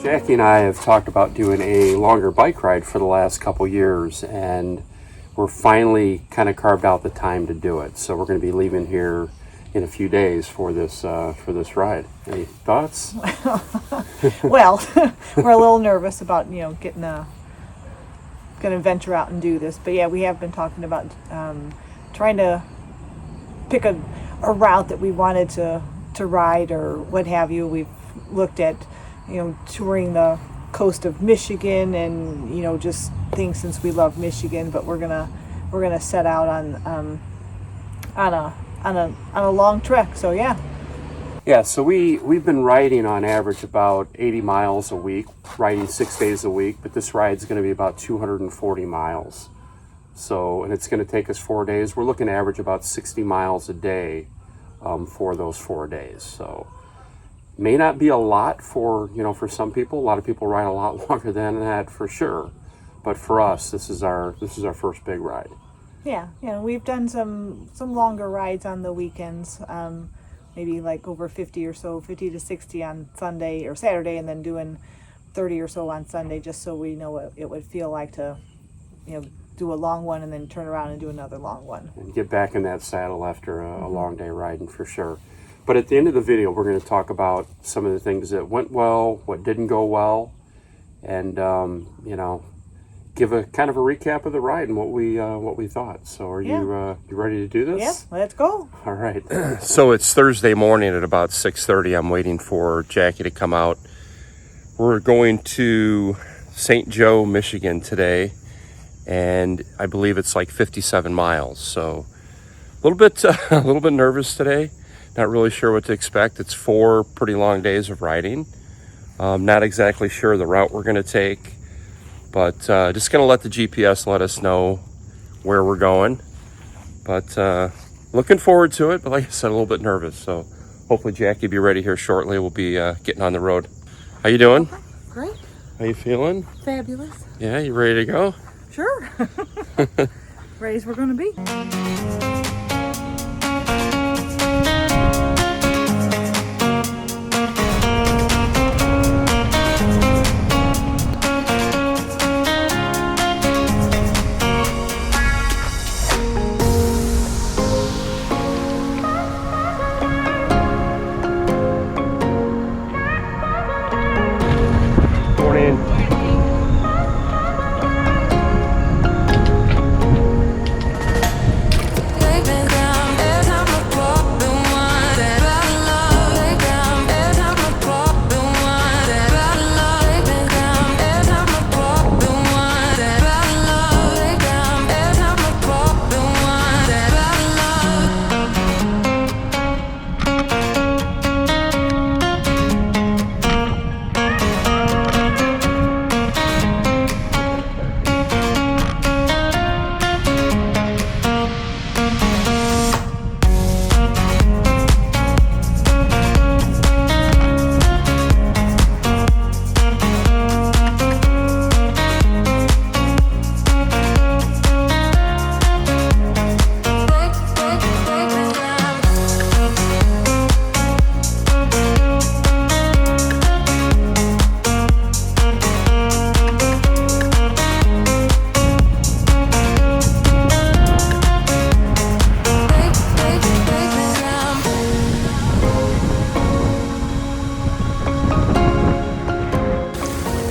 Jackie and I have talked about doing a longer bike ride for the last couple years, and we're finally kind of carved out the time to do it. So we're going to be leaving here in a few days for this ride. Any thoughts? Well, we're a little nervous about getting going to venture out and do this, but yeah, we have been talking about trying to pick a route that we wanted to ride or what have you. We've looked at touring the coast of Michigan and just things since we love Michigan, but we're gonna set out on a long trek. So yeah, so we've been riding on average about 80 miles a week, riding 6 days a week, but this ride's going to be about 240 miles. So, and it's going to take us 4 days. We're looking to average about 60 miles a day for those 4 days. So may not be a lot for some people. A lot of people ride a lot longer than that for sure. But for us, this is our first big ride. Yeah, we've done some longer rides on the weekends, maybe like over 50 or so, 50 to 60 on Sunday or Saturday, and then doing 30 or so on Sunday, just so we know what it would feel like to, do a long one and then turn around and do another long one. And get back in that saddle after a long day riding for sure. But at the end of the video, we're going to talk about some of the things that went well, what didn't go well, and give a kind of a recap of the ride and what we thought. So are you ready to do this? Yeah, let's go. All right. So it's Thursday morning at about 6:30. I'm waiting for Jackie to come out. We're going to St. Joe, Michigan today, and I believe it's like 57 miles. So a little bit nervous today. Not really sure what to expect. It's 4 pretty long days of riding. Not exactly sure the route we're going to take, but just going to let the GPS let us know where we're going. But looking forward to it, but like I said, a little bit nervous. So hopefully Jackie will be ready here shortly. We'll be getting on the road. How you doing? Okay, great. How you feeling? Fabulous. Yeah, you ready to go? Sure. Ready as we're going to be.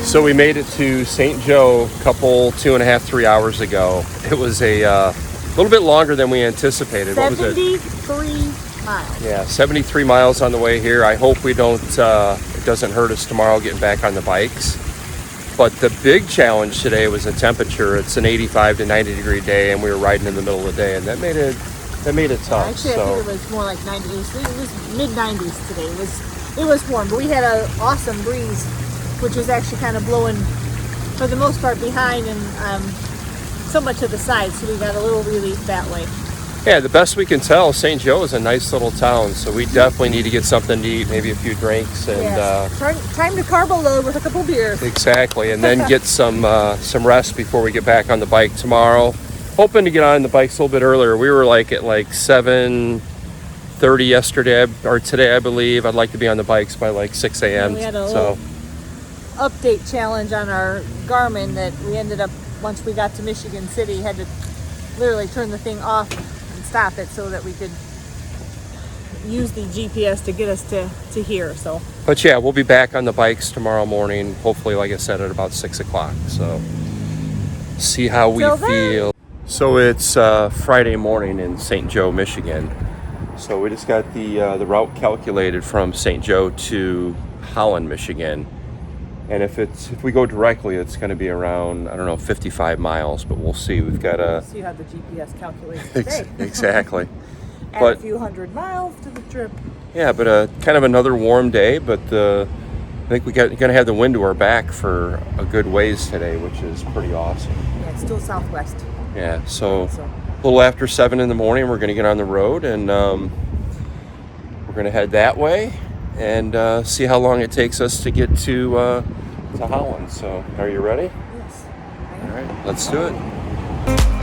So we made it to St. Joe a couple 2.5, 3 hours ago. It was a little bit longer than we anticipated. 73 miles. Yeah, 73 miles on the way here. I hope we don't, it doesn't hurt us tomorrow getting back on the bikes. But the big challenge today was the temperature. It's an 85 to 90 degree day, and we were riding in the middle of the day, and that made it tough. Actually, I think it was more like 90. It was mid 90s today. It was warm, but we had an awesome breeze, which was actually kind of blowing, for the most part, behind and somewhat to the side, so we got a little relief that way. Yeah, the best we can tell, St. Joe is a nice little town, so we definitely need to get something to eat, maybe a few drinks, and time to carb a load with a couple beers. Exactly, and then get some rest before we get back on the bike tomorrow. Hoping to get on the bikes a little bit earlier. We were at 7:30 yesterday or today, I believe. I'd like to be on the bikes by 6 a.m. We had a update challenge on our Garmin that we ended up, once we got to Michigan City, had to literally turn the thing off and stop it so that we could use the GPS to get us to here. So, But yeah, we'll be back on the bikes tomorrow morning, hopefully, like I said, at about 6 o'clock. So see how we Till then. feel. So it's Friday morning in St. Joe, Michigan. So we just got the route calculated from St. Joe to Holland, Michigan. And if we go directly, it's going to be around, I don't know, 55 miles, but we'll see. We've got a see how the GPS calculates today. exactly. Add But a few hundred miles to the trip. yeah, but kind of another warm day. But I think we're going to have the wind to our back for a good ways today, which is pretty awesome. Yeah, it's still southwest. Yeah, so So a little after 7 in the morning, we're going to get on the road, and we're going to head that way and see how long it takes us to get to Holland. So, are you ready? yes. All right, let's do it.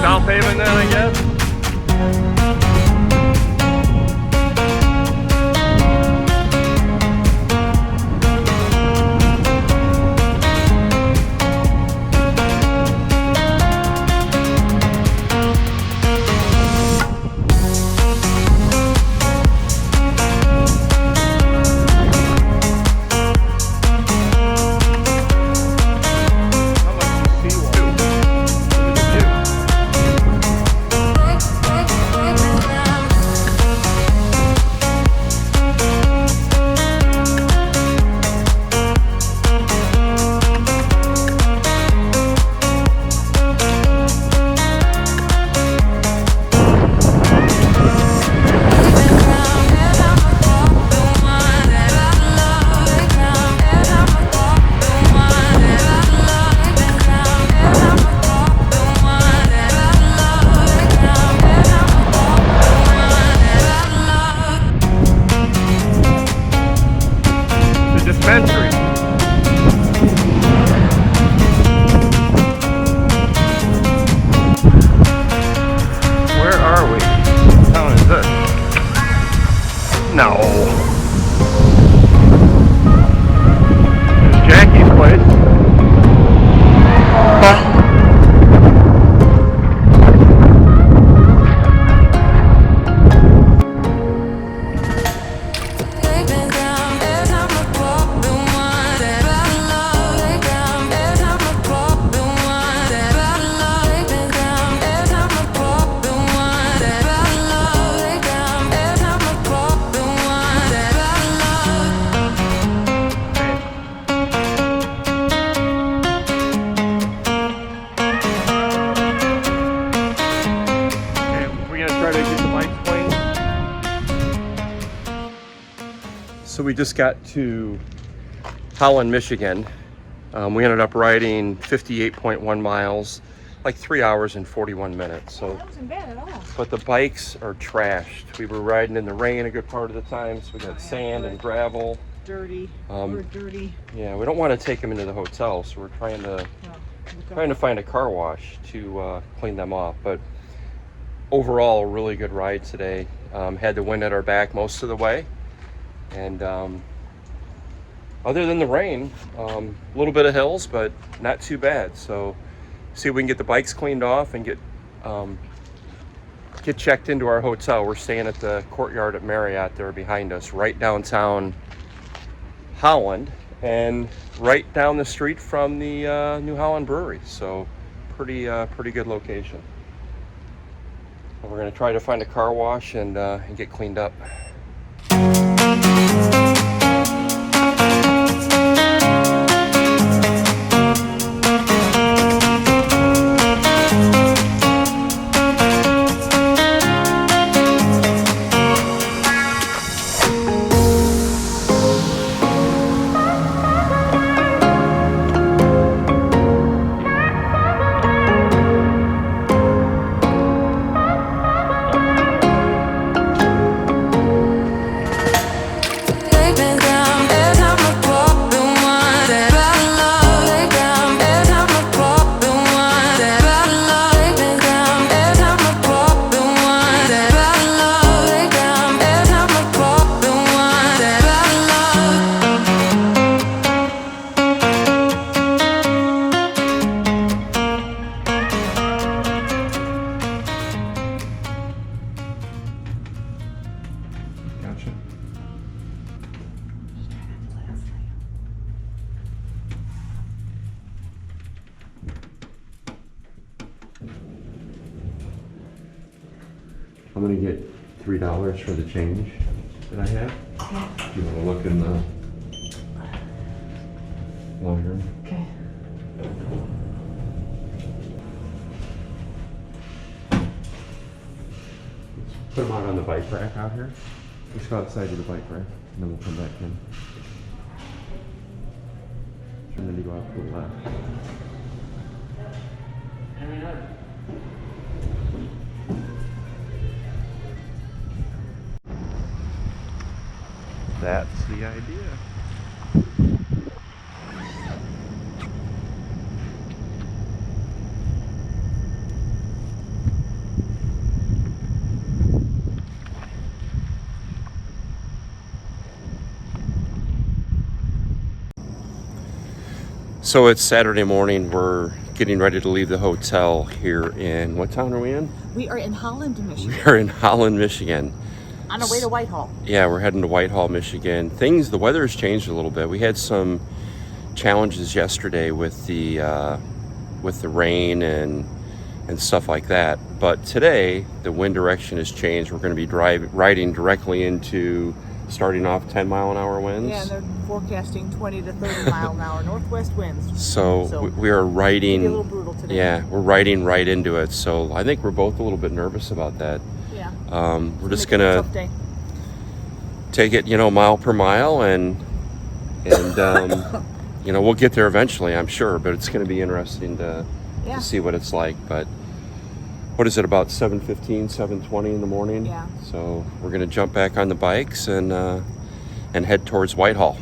South Haven then, I guess. Dispensary. Where are we? What town is this? No. There's Jackie's place. So we just got to Holland, Michigan. We ended up riding 58.1 miles, like 3 hours and 41 minutes. So That wasn't bad at all. but the bikes are trashed. We were riding in the rain a good part of the time, so we got sand and gravel. Dirty. Um, We're dirty. Yeah, we don't want to take them into the hotel, so we're trying to find a car wash to clean them off. But overall, a really good ride today. Had the wind at our back most of the way, and other than the rain, a little bit of hills, but not too bad. So see if we can get the bikes cleaned off and get checked into our hotel. We're staying at the Courtyard at Marriott there behind us, right downtown Holland, and right down the street from the New Holland Brewery. So pretty good location. We're going to try to find a car wash and get cleaned up. Gotcha. I'm gonna get $3 for the change that I have. Do you want to look in the laundry? Okay. Put them out on the bike rack out here. Let's go outside to the bike rack, and then we'll come back in. And then you go out to the left. That's the idea. So it's Saturday morning. We're getting ready to leave the hotel here in, what town are we in? We are in Holland, Michigan. We're in Holland, Michigan. On our way to Whitehall. Yeah, we're heading to Whitehall, Michigan. The weather has changed a little bit. We had some challenges yesterday with the rain and stuff like that. But today, the wind direction has changed. We're going to be riding directly into starting off 10-mile-an-hour winds. Yeah, and they're forecasting 20 to 30 mile an hour northwest winds. So we are riding. Maybe a little brutal today. Yeah, we're riding right into it. So I think we're both a little bit nervous about that. Yeah. We're just Make it a gonna tough day. take it, mile per mile, and we'll get there eventually, I'm sure. But it's going to be interesting to see what it's like. But what is it, about 7:15, 7:20 in the morning? Yeah. So we're going to jump back on the bikes and head towards Whitehall.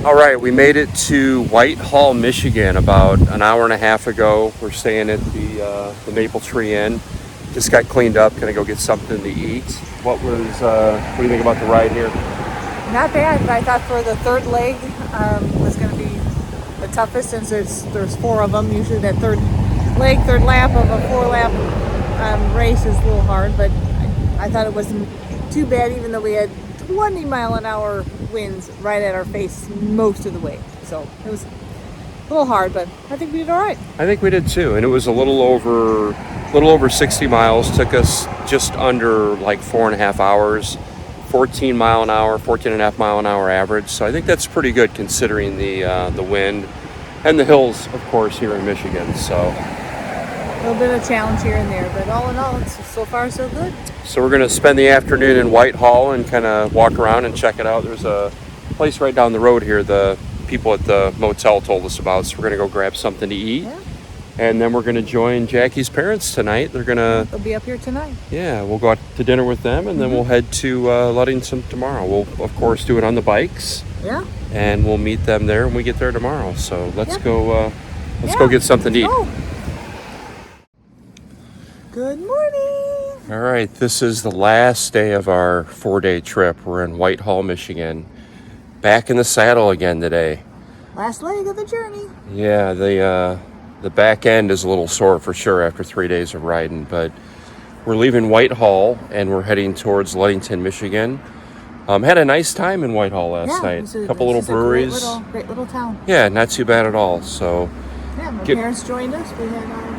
All right, we made it to Whitehall, Michigan about an hour and a half ago. We're staying at the Maple Tree Inn. Just got cleaned up, gonna go get something to eat. What do you think about the ride here? Not bad, but I thought for the third leg was going to be the toughest since there's 4 of them. Usually that third lap of a 4-lap race is a little hard, but I thought it wasn't too bad, even though we had 20-mile-an-hour winds right at our face most of the way. So it was a little hard, but I think we did all right. I think we did too, and it was a little over 60 miles. Took us just under like 4.5 hours. 14 and a half mile an hour average. So I think that's pretty good considering the wind and the hills, of course, here in Michigan. So A little bit of challenge here and there, but all in all, it's so far so good. So we're going to spend the afternoon in Whitehall and kind of walk around and check it out. There's a place right down the road here the people at the motel told us about. So we're going to go grab something to eat. Yeah. And then we're going to join Jackie's parents tonight. They'll be up here tonight. Yeah, we'll go out to dinner with them, and then we'll head to Ludington tomorrow. We'll, of course, do it on the bikes. Yeah. And we'll meet them there when we get there tomorrow. So let's Yep. go. Let's go get something to eat. Oh. Good morning. All right, this is the last day of our 4-day trip. We're in Whitehall, Michigan. Back in the saddle again today. Last leg of the journey. Yeah, the back end is a little sore for sure after 3 days of riding, but we're leaving Whitehall and we're heading towards Ludington, Michigan. Had a nice time in Whitehall last night. A couple little breweries. Great little town. Yeah, not too bad at all. So Yeah, my parents joined us.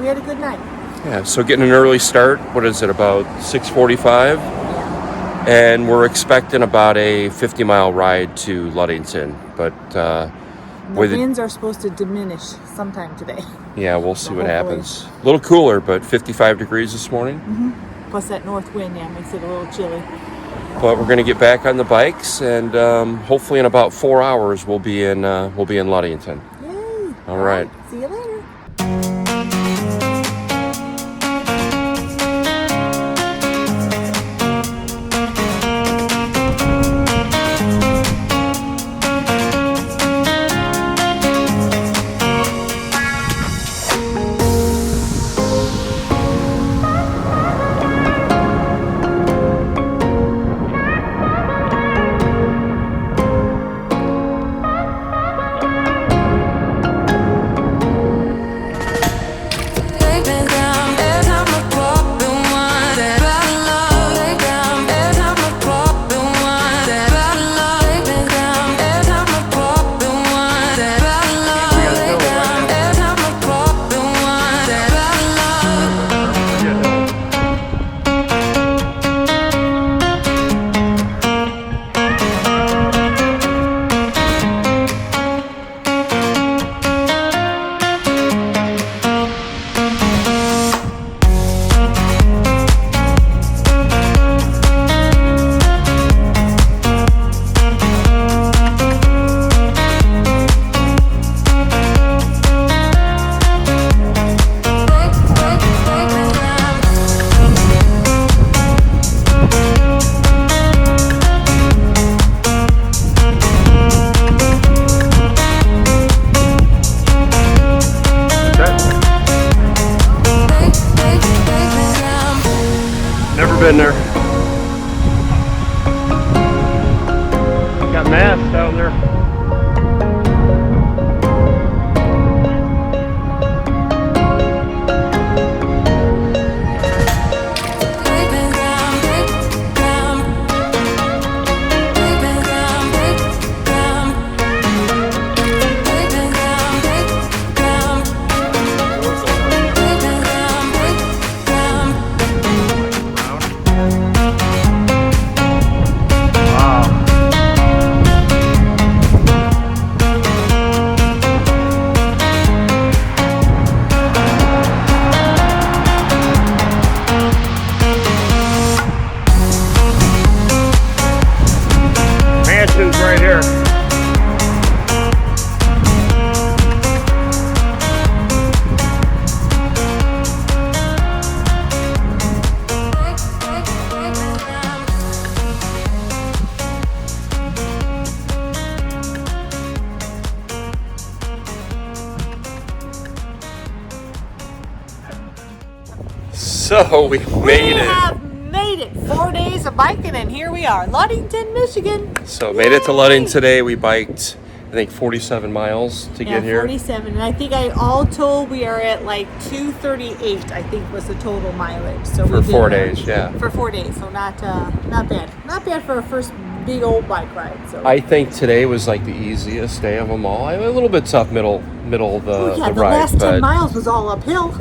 We had a good night. yeah, so getting an early start. What is it, about 6:45? Yeah. And we're expecting about a 50-mile ride to Ludington, but The with winds are supposed to diminish sometime today. yeah, we'll see what Hopefully. happens. A little cooler, but 55 degrees this morning. Plus that north wind, makes it a little chilly. But we're going to get back on the bikes, and hopefully in about 4 hours we'll be in Ludington. Yay! All right. See you later. Been there. Got mass down there. So we made We it. have made it. 4 days of biking, and here we are, Ludington, Michigan. So made it to Ludington today. We biked, I think, 47 miles to get here. 47, and I think all told we are at like 238. I think was the total mileage. So For we did 4 that. days, yeah. For 4 days, so not bad for our first big old bike ride. So I think today was like the easiest day of them all. A little bit tough middle of the, oh, yeah, the the ride, last 10 but miles was all uphill.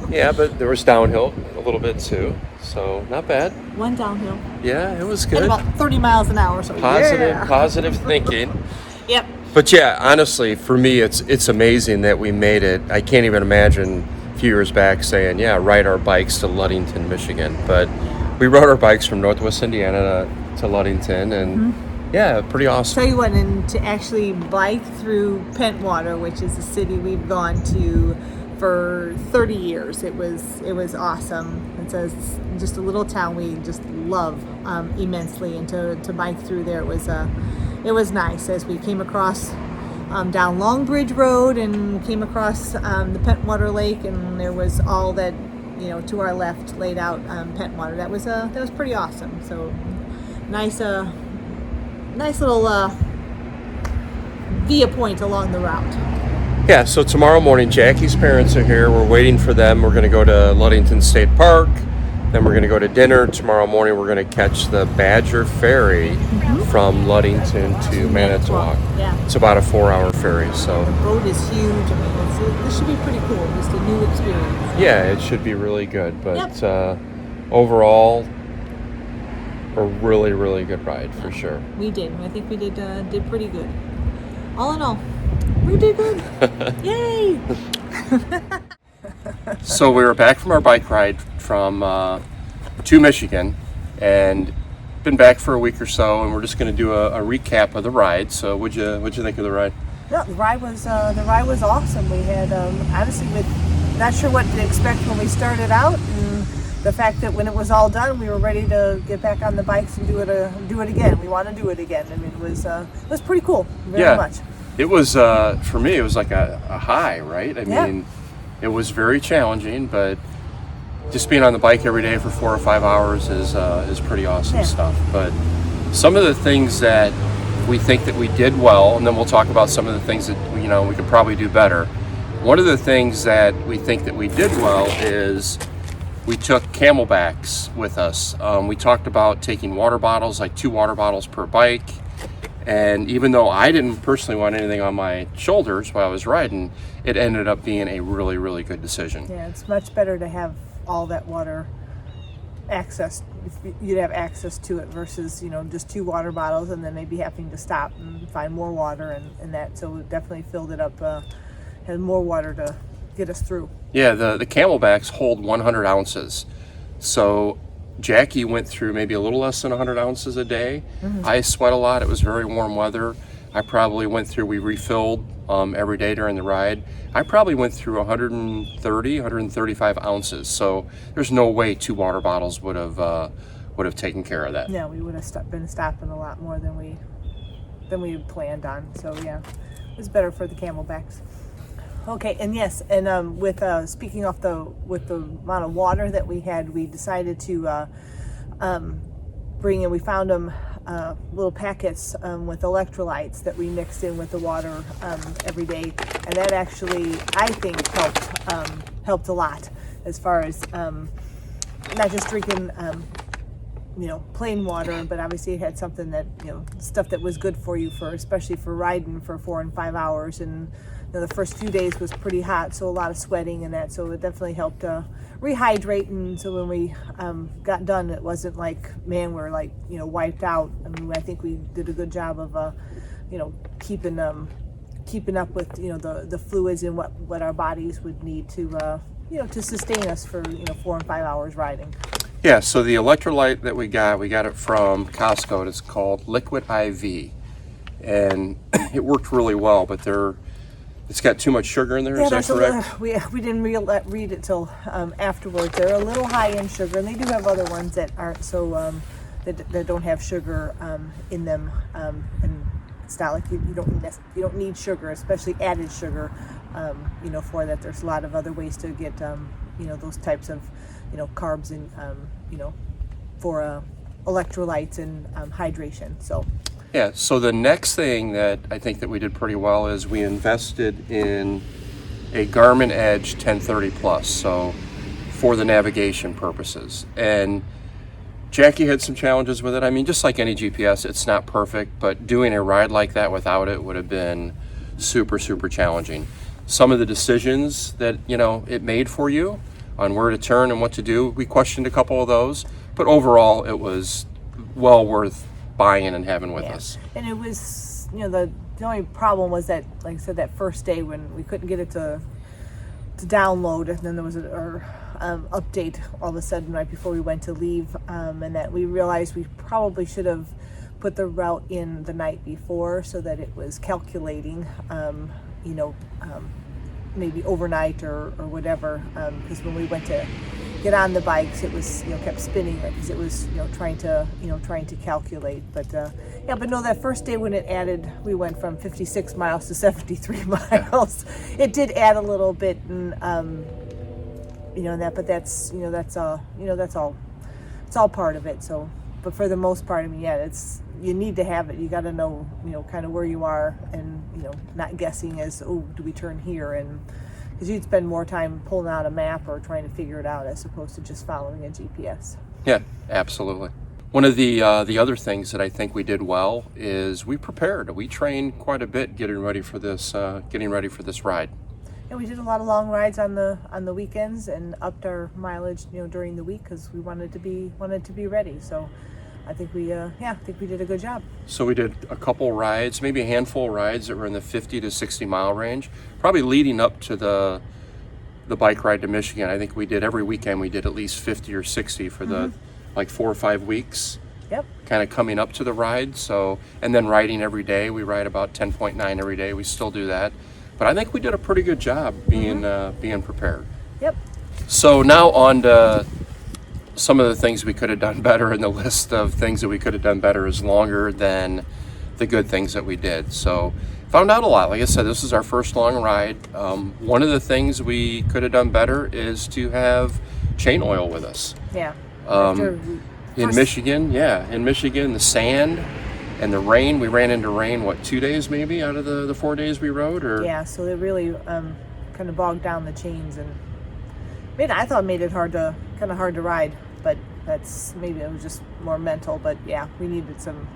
yeah, but there was downhill a little bit too, so not bad. One downhill Yeah, it was at good. about 30 miles an hour. So Positive thinking. Yep. But yeah, honestly, for me, it's amazing that we made it. I can't even imagine a few years back saying, yeah, ride our bikes to Ludington, Michigan. But we rode our bikes from Northwest Indiana to Ludington, and yeah, pretty awesome. Tell you what, and to actually bike through Pentwater, which is a city we've gone to for 30 years, it was awesome. It's just a little town we just love immensely, and to bike through there, it was nice as we came across down Long Bridge Road and came across the Pentwater Lake, and there was all that, to our left laid out Pentwater. That was pretty awesome. So nice little via point along the route. Yeah, so tomorrow morning, Jackie's parents are here. We're waiting for them. We're going to go to Ludington State Park. Then we're going to go to dinner. Tomorrow morning, we're going to catch the Badger Ferry from Ludington to Manitowoc. Yeah. It's about a 4-hour ferry, so The boat is huge. I mean, this should be pretty cool. Just a new experience. yeah, it should be really good. But Yep. Overall, a really, really good ride for sure. We did. I think we did pretty good. All in all, we did good. Yay! So we were back from our bike ride from to Michigan, and been back for a week or so, and we're just going to do a recap of the ride. So what'd you think of the ride? No, the ride was awesome. We had honestly, not sure what to expect when we started out, and the fact that when it was all done, we were ready to get back on the bikes and do it again. We want to do it again. I mean, it was pretty cool. Very much. It was for me. It was like a high, right? I Yeah. mean, it was very challenging, but just being on the bike every day for 4 or 5 hours is pretty awesome Yeah. stuff. But some of the things that we think that we did well, and then we'll talk about some of the things that we could probably do better. One of the things that we think that we did well is we took Camelbacks with us. We talked about taking water bottles, like 2 water bottles per bike. And even though I didn't personally want anything on my shoulders while I was riding, it ended up being a really, really good decision. Yeah, it's much better to have all that water access. If you'd have access to it versus just 2 water bottles and then maybe having to stop and find more water and that. So it definitely filled it up. Had more water to get us through. Yeah, the Camelbacks hold 100 ounces. So Jackie went through maybe a little less than 100 ounces a day. I sweat a lot. It was very warm weather. I probably we refilled every day during the ride. I probably went through 130, 135 ounces. So there's no way 2 water bottles would have taken care of that. Yeah, we would have been stopping a lot more than we had planned on. So yeah, it was better for the Camelbacks. Okay, and yes, and with speaking off with the amount of water that we had, we decided to bring in. We found them little packets with electrolytes that we mixed in with the water every day, and that actually I think helped a lot as far as not just drinking plain water, but obviously it had something that stuff that was good for you especially for riding for 4 and 5 hours. And the first few days was pretty hot, so a lot of sweating and that, so it definitely helped rehydrate. And so when we got done, it wasn't like, man, we're like wiped out. I mean, I think we did a good job of keeping up with the fluids and what our bodies would need to sustain us for 4 and 5 hours riding. Yeah, so the electrolyte that we got it from Costco. It's called Liquid IV, and it worked really well, but it's got too much sugar in there. Is that correct? We didn't read it till afterwards. They're a little high in sugar, and they do have other ones that aren't so that don't have sugar in them. And it's not like you don't need sugar, especially added sugar. For that, there's a lot of other ways to get those types of carbs and for electrolytes and hydration. So Yeah, so the next thing that I think that we did pretty well is we invested in a Garmin Edge 1030 Plus, so for the navigation purposes. And Jackie had some challenges with it. I mean, just like any GPS, it's not perfect, but doing a ride like that without it would have been super, super challenging. Some of the decisions that, it made for you on where to turn and what to do, we questioned a couple of those, but overall it was well worth buying and having with us. And it was, the only problem was that, like I said, that first day when we couldn't get it to download, and then there was an update all of a sudden right before we went to leave, and that we realized we probably should have put the route in the night before so that it was calculating, maybe overnight or whatever, because when we went to get on the bikes, it was kept spinning because it was trying to calculate. But but no, that first day when it added, we went from 56 miles to 73 miles. It did add a little bit, and but that's it's all part of it. So, but for the most part, I mean, it's, you need to have it. You got to know, kind of where you are, and not guessing as, oh, do we turn here? And because you'd spend more time pulling out a map or trying to figure it out as opposed to just following a GPS. Yeah, absolutely. One of the other things that I think we did well is we prepared. We trained quite a bit getting ready for this ride. And we did a lot of long rides on the weekends and upped our mileage, during the week because we wanted to be ready. So I think we did a good job. So we did a couple rides, maybe a handful of rides that were in the 50 to 60 mile range, probably leading up to the bike ride to Michigan. I think we did every weekend, we did at least 50 or 60 for the like 4 or 5 weeks. Yep. Kind of coming up to the ride. So, and then riding every day. We ride about 10.9 every day. We still do that. But I think we did a pretty good job being prepared. Yep. So now on to some of the things we could have done better, and the list of things that we could have done better is longer than the good things that we did. So found out a lot. Like I said, this is our first long ride. One of the things we could have done better is to have chain oil with us. Yeah. In Michigan, the sand and the rain, we ran into rain, 2 days maybe out of the 4 days we rode? Or yeah, so it really kind of bogged down the chains, and I thought it made it kind of hard to ride, but that's, maybe it was just more mental. But yeah, we needed some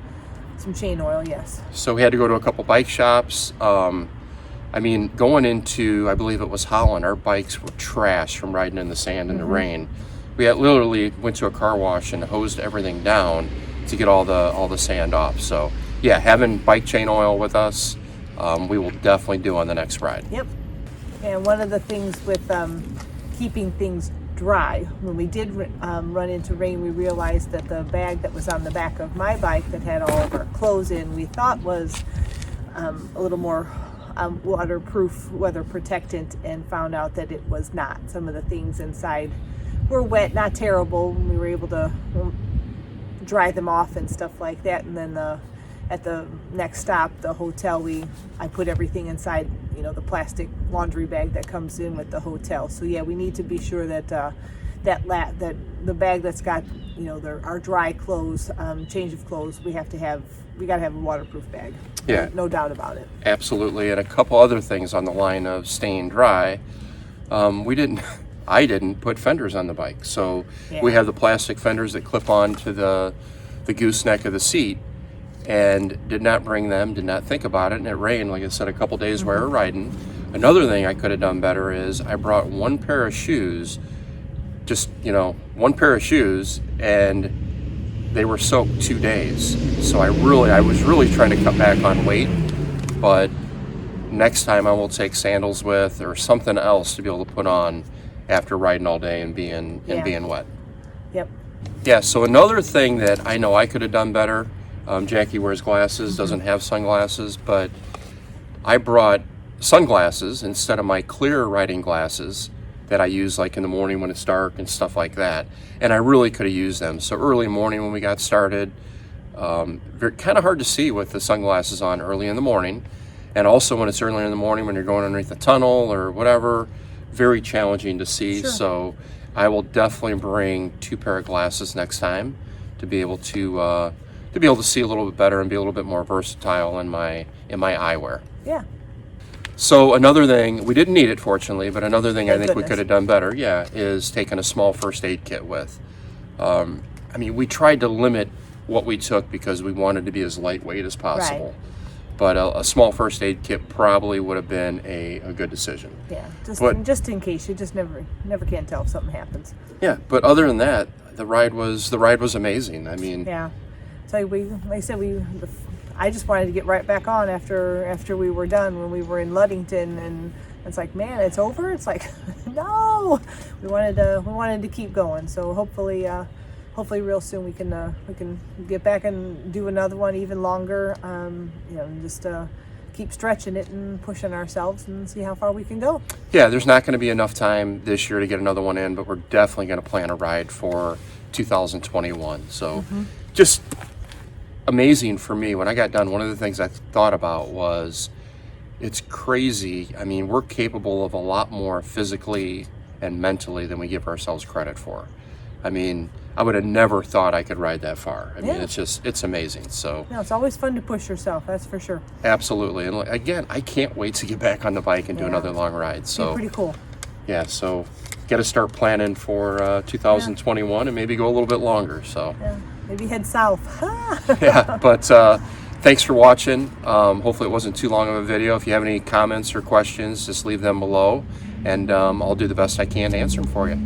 chain oil, yes. So we had to go to a couple bike shops. Going into, I believe it was Holland, our bikes were trashed from riding in the sand and the rain. We had literally went to a car wash and hosed everything down to get all the sand off. So yeah, having bike chain oil with us, we will definitely do on the next ride. Yep. And one of the things with keeping things dry, when we did run into rain, we realized that the bag that was on the back of my bike that had all of our clothes in, we thought was a little more waterproof, weather protectant, and found out that it was not. Some of the things inside were wet, not terrible. We were able to dry them off and stuff like that. And then at the next stop, the hotel, I put everything inside, the plastic laundry bag that comes in with the hotel. So yeah, we need to be sure that that the bag that's got our dry clothes, change of clothes, we got to have a waterproof bag. Yeah, no doubt about it. Absolutely. And a couple other things on the line of staying dry. I didn't put fenders on the bike. So we have the plastic fenders that clip on to the gooseneck of the seat, and did not bring them, did not think about it. And it rained, like I said, a couple days while we were riding. Another thing I could have done better is I brought one pair of shoes, one pair of shoes, and they were soaked 2 days. So I was really trying to cut back on weight, but next time I will take sandals with or something else to be able to put on after riding all day and being wet. Yep. Yeah, so another thing that I know I could have done better, Jackie wears glasses, doesn't have sunglasses, but I brought sunglasses instead of my clear riding glasses that I use like in the morning when it's dark and stuff like that. And I really could have used them. So early morning when we got started, kind of hard to see with the sunglasses on early in the morning. And also when it's early in the morning when you're going underneath the tunnel or whatever, very challenging to see. Sure. So I will definitely bring 2 pair of glasses next time to be able to see a little bit better and be a little bit more versatile in my eyewear. Yeah. So another thing, we didn't need it fortunately, but another thing I Thank think we goodness. could have done better, is taking a small first aid kit with. I mean, we tried to limit what we took because we wanted to be as lightweight as possible. But a small first aid kit probably would have been a good decision. Yeah. But- Just in case, you just never can tell if something happens. Yeah, but other than that, the ride was amazing. I mean, Yeah. So like I said, I just wanted to get right back on after we were done when we were in Ludington, and it's like, man, it's over. It's like, no, we wanted to keep going. So hopefully real soon we can get back and do another one even longer. Just keep stretching it and pushing ourselves and see how far we can go. yeah, there's not going to be enough time this year to get another one in, but we're definitely going to plan a ride for 2021. So just amazing for me. When I got done, one of the things I thought about was it's crazy. I mean, we're capable of a lot more physically and mentally than we give ourselves credit for. I mean, I would have never thought I could ride that far. I mean, Yeah. it's amazing. So No, it's always fun to push yourself. That's for sure. absolutely. And again, I can't wait to get back on the bike and do Yeah. another long ride. So Pretty cool. yeah, so got to start planning for 2021 and maybe go a little bit longer. So Yeah. Maybe head south. yeah, but thanks for watching. Hopefully it wasn't too long of a video. If you have any comments or questions, just leave them below, and I'll do the best I can to answer them for you.